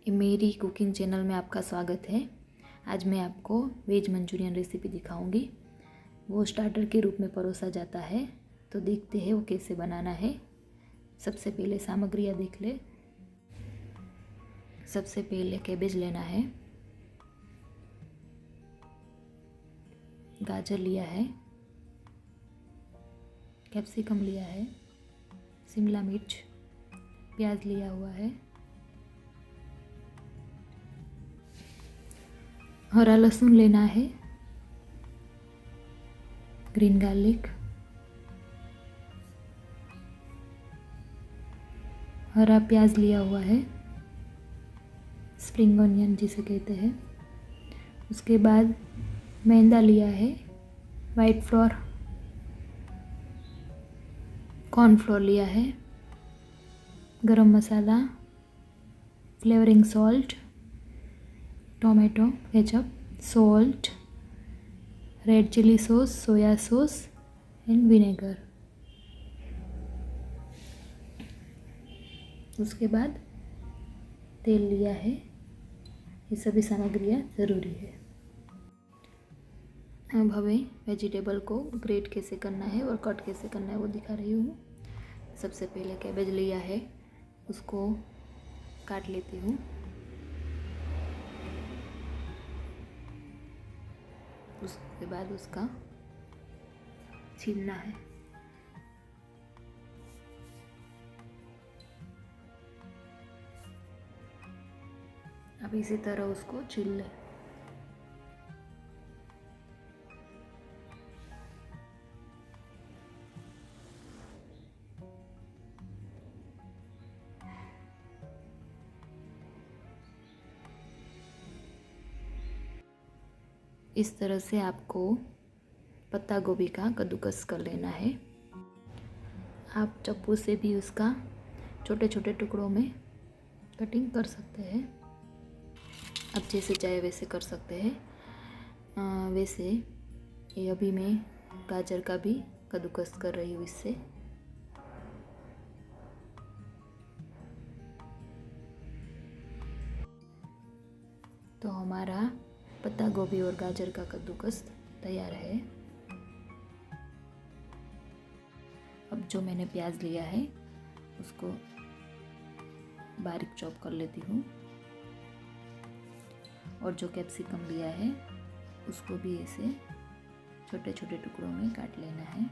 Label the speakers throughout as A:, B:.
A: मेरी cooking channel में आपका स्वागत है। आज मैं आपको वेज मंचूरियन रेसिपी दिखाऊंगी। वो स्टार्टर के रूप में परोसा जाता है, तो देखते हैं वो कैसे बनाना है। सबसे पहले सामग्रियाँ देख ले। सबसे पहले कैबेज लेना है, गाजर लिया है, कैप्सिकम लिया है, शिमला मिर्च, प्याज लिया हुआ है, हरा लहसुन लेना है, ग्रीन गार्लिक, हरा प्याज लिया हुआ है, स्प्रिंग ऑनियन जिसे कहते हैं। उसके बाद मैदा लिया है, वाइट फ्लोर, कॉर्नफ्लोर लिया है, garam masala, flavouring salt, tomato ketchup, salt, red chilli sauce, soya sauce and vinegar. उसके बाद तेल लिया है। ये सभी सामग्रियाँ ज़रूरी है। अब हमें वेजिटेबल को ग्रेट कैसे करना है और कट कैसे करना है वो दिखा रही हूँ। सबसे पहले कैबेज लिया है, उसको काट लेती हूँ। उसके बाद उसका छीलना है। अब इसी तरह उसको छील लें। इस तरह से आपको पत्ता गोभी का कद्दूकस कर लेना है। आप चप्पू से भी उसका छोटे छोटे टुकड़ों में कटिंग कर सकते हैं। आप जैसे चाहे वैसे कर सकते हैं। वैसे ये अभी मैं गाजर का भी कद्दूकस कर रही हूँ इससे। तो हमारा पत्ता गोभी और गाजर का कद्दूकस तैयार है। अब जो मैंने प्याज लिया है उसको बारीक चॉप कर लेती हूँ, और जो कैप्सिकम लिया है उसको भी ऐसे छोटे छोटे टुकड़ों में काट लेना है।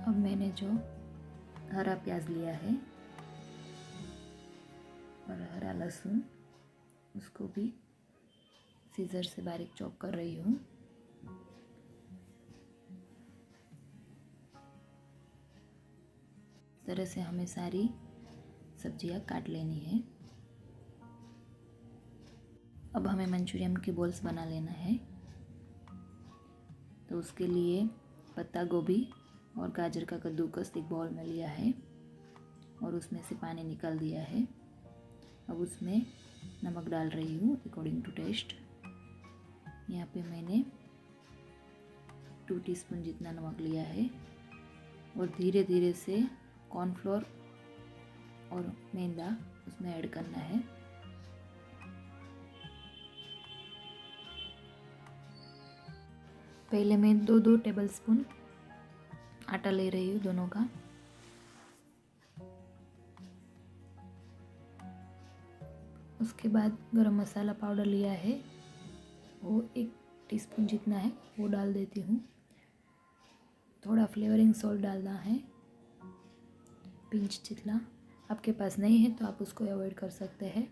A: अब मैंने जो हरा प्याज लिया है और हरा लहसुन, उसको भी सीजर से बारीक चॉप कर रही हूँ। इस तरह से हमें सारी सब्जियां काट लेनी है। अब हमें मंचूरियन की बॉल्स बना लेना है। तो उसके लिए पत्ता गोभी और गाजर का कद्दूकस एक बाउल में लिया है और उसमें से पानी निकाल दिया है। अब उसमें नमक डाल रही हूँ अकॉर्डिंग टू टेस्ट। यहाँ पे मैंने 2 टीस्पून जितना नमक लिया है, और धीरे धीरे से कॉर्नफ्लोर और मैदा उसमें ऐड करना है। पहले मैं 2 टेबलस्पून आटा ले रही हूँ दोनों का। उसके बाद गरम मसाला पाउडर लिया है, वो 1 टीस्पून जितना है वो डाल देती हूँ। थोड़ा फ्लेवरिंग सॉल्ट डालना है, पिंच जितना। आपके पास नहीं है तो आप उसको अवॉइड कर सकते हैं।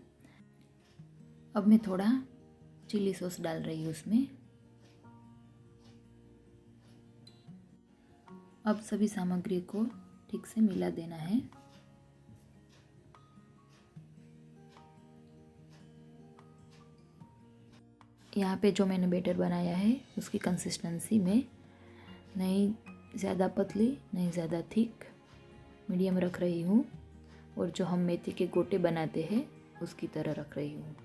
A: अब मैं थोड़ा चिली सॉस डाल रही हूँ उसमें। अब सभी सामग्री को ठीक से मिला देना है। यहाँ पे जो मैंने बैटर बनाया है उसकी कंसिस्टेंसी में नहीं ज़्यादा पतली नहीं ज़्यादा थिक, मीडियम रख रही हूँ, और जो हम मेथी के गोटे बनाते हैं उसकी तरह रख रही हूँ।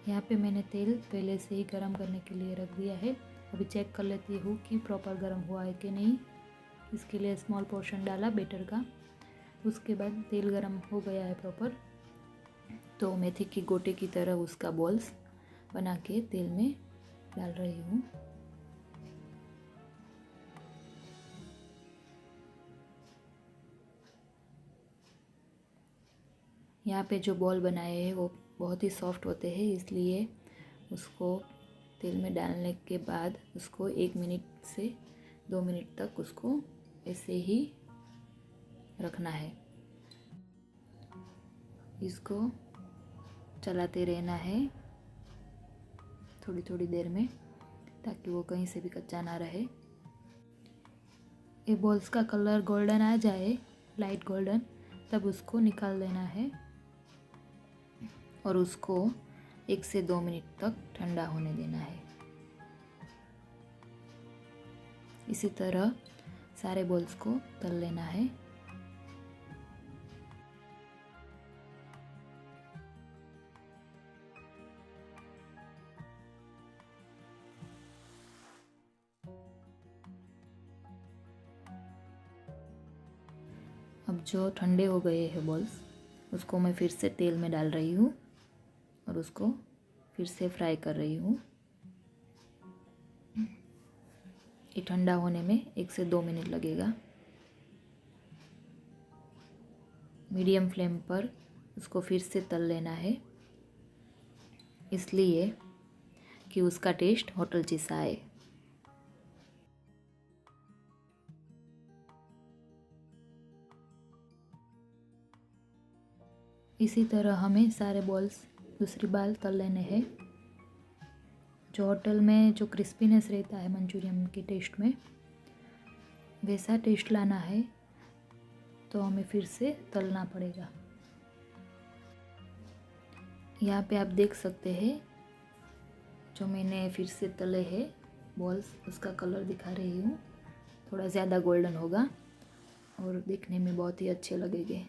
A: यहाँ पे मैंने तेल पहले से ही गरम करने के लिए रख दिया है। अभी चेक कर लेती हूँ कि प्रॉपर गर्म हुआ है कि नहीं। इसके लिए स्मॉल पोर्शन डाला बेटर का। उसके बाद तेल गर्म हो गया है प्रॉपर, तो मेथी की गोटे की तरह उसका बॉल्स बना के तेल में डाल रही हूँ। यहाँ पे जो बॉल बनाए हैं वो बहुत ही सॉफ्ट होते हैं, इसलिए उसको तेल में डालने के बाद उसको 1 मिनट से 2 मिनट तक उसको ऐसे ही रखना है। इसको चलाते रहना है थोड़ी थोड़ी देर में, ताकि वो कहीं से भी कच्चा ना रहे। ये बॉल्स का कलर गोल्डन आ जाए, लाइट गोल्डन, तब उसको निकाल देना है और उसको 1 से 2 मिनट तक ठंडा होने देना है। इसी तरह सारे बॉल्स को तल लेना है। अब जो ठंडे हो गए हैं बॉल्स, उसको मैं फिर से तेल में डाल रही हूँ और उसको फिर से फ्राई कर रही हूँ। ये ठंडा होने में 1 से 2 मिनट लगेगा। मीडियम फ्लेम पर उसको फिर से तल लेना है, इसलिए कि उसका टेस्ट होटल जैसा आए। इसी तरह हमें सारे बॉल्स दूसरी बार तल लेने हैं। जो होटल में जो क्रिस्पीनेस रहता है मंचूरियन के टेस्ट में, वैसा टेस्ट लाना है, तो हमें फिर से तलना पड़ेगा। यहाँ पे आप देख सकते हैं जो मैंने फिर से तले हैं बॉल्स, उसका कलर दिखा रही हूँ। थोड़ा ज़्यादा गोल्डन होगा और दिखने में बहुत ही अच्छे लगेंगे,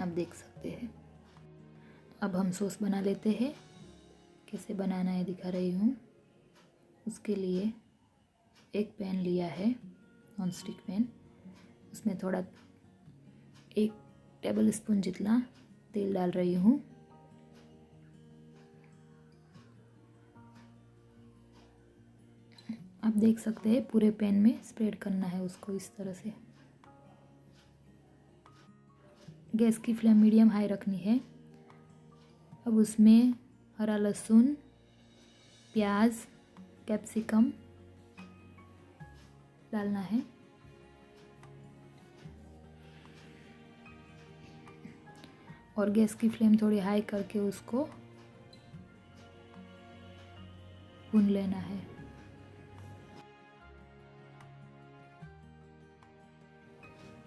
A: आप देख सकते हैं। अब हम सॉस बना लेते हैं। कैसे बनाना है दिखा रही हूँ। उसके लिए एक पैन लिया है, नॉन स्टिक पैन। उसमें थोड़ा 1 टेबल स्पून जितना तेल डाल रही हूँ। आप देख सकते हैं पूरे पैन में स्प्रेड करना है उसको इस तरह से। गैस की फ्लेम मीडियम हाई रखनी है। अब उसमें हरा लहसुन, प्याज, कैप्सिकम डालना है। और गैस की फ्लेम थोड़ी हाई करके उसको भून लेना है।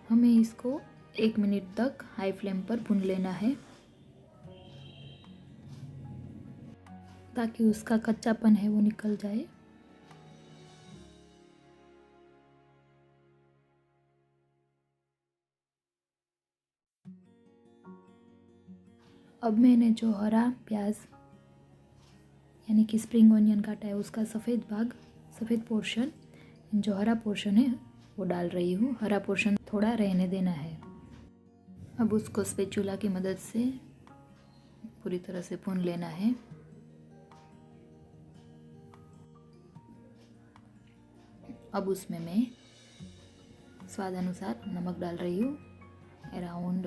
A: हमें इसको 1 मिनट तक हाई फ्लेम पर भून लेना है, ताकि उसका कच्चापन है वो निकल जाए। अब मैंने जो हरा प्याज यानी कि स्प्रिंग ऑनियन काटा है, उसका सफ़ेद भाग, सफ़ेद पोर्शन, जो हरा पोर्शन है वो डाल रही हूँ। हरा पोर्शन थोड़ा रहने देना है। अब उसको स्पैचुला की मदद से पूरी तरह से भून लेना है। अब उसमें मैं स्वाद अनुसार नमक डाल रही हूँ। अराउंड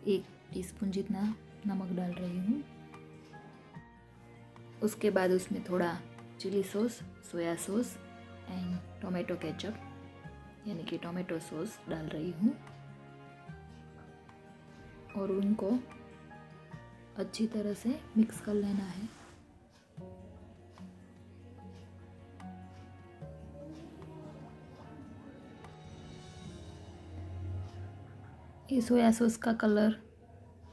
A: 1 टीस्पून जितना नमक डाल रही हूँ। उसके बाद उसमें थोड़ा chilli sauce, soya sauce and tomato ketchup यानी कि टोमेटो सॉस डाल रही हूँ और उनको अच्छी तरह से मिक्स कर लेना है। ये सोया सॉस का कलर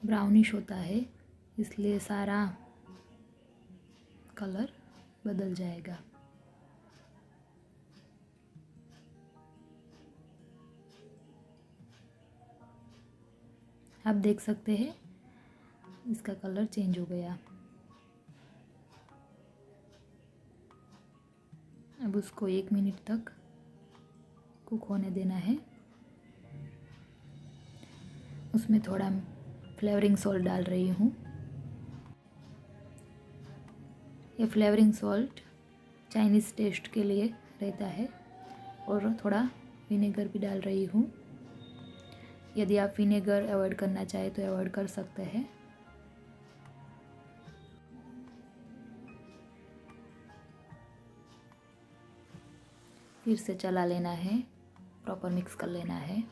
A: ब्राउनिश होता है, इसलिए सारा कलर बदल जाएगा। आप देख सकते हैं इसका कलर चेंज हो गया। अब उसको 1 मिनट तक कुक होने देना है। उसमें थोड़ा फ्लेवरिंग सॉल्ट डाल रही हूँ। ये फ्लेवरिंग सॉल्ट चाइनीज़ टेस्ट के लिए रहता है। और थोड़ा विनेगर भी डाल रही हूँ। यदि आप विनेगर अवॉइड करना चाहें तो अवॉइड कर सकते हैं। फिर से चला लेना है, प्रॉपर मिक्स कर लेना है।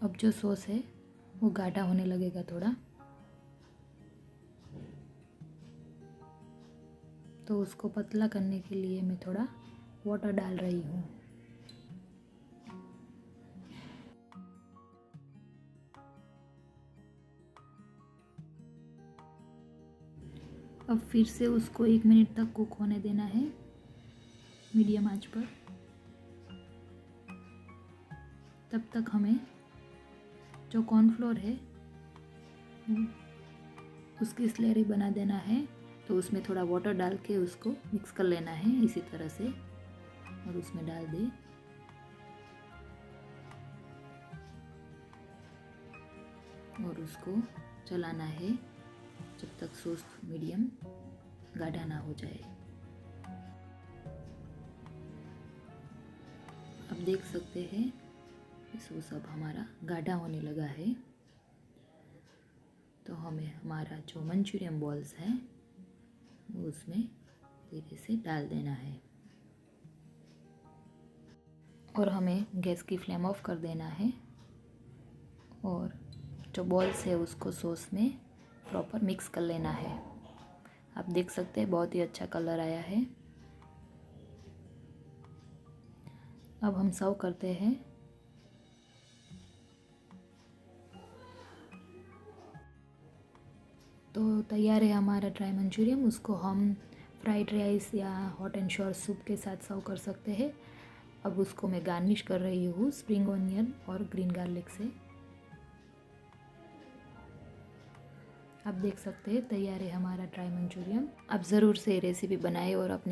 A: अब जो सॉस है वो गाढ़ा होने लगेगा थोड़ा, तो उसको पतला करने के लिए मैं थोड़ा वाटर डाल रही हूँ। अब फिर से उसको 1 मिनट तक कुक होने देना है मीडियम आंच पर। तब तक हमें जो कॉर्नफ्लोर है उसकी स्लरी बना देना है। तो उसमें थोड़ा वाटर डाल के उसको मिक्स कर लेना है इसी तरह से, और उसमें डाल दे। और उसको चलाना है जब तक सॉस मीडियम गाढ़ा ना हो जाए। अब देख सकते हैं सॉस अब हमारा गाढ़ा होने लगा है। तो हमें हमारा जो मंचूरियन बॉल्स हैं वो उसमें धीरे से डाल देना है। और हमें गैस की फ्लेम ऑफ कर देना है। और जो बॉल्स है उसको सॉस में प्रॉपर मिक्स कर लेना है। आप देख सकते हैं बहुत ही अच्छा कलर आया है। अब हम सर्व करते हैं। तो तैयार है हमारा ड्राई मंचूरियन। उसको हम फ्राइड राइस या हॉट एंड श्योर सूप के साथ सर्व कर सकते हैं। अब उसको मैं गार्निश कर रही हूँ स्प्रिंग ऑनियन और ग्रीन गार्लिक से। आप देख सकते हैं तैयार है हमारा ड्राई मंचूरियन। आप ज़रूर से रेसिपी बनाएं और अपने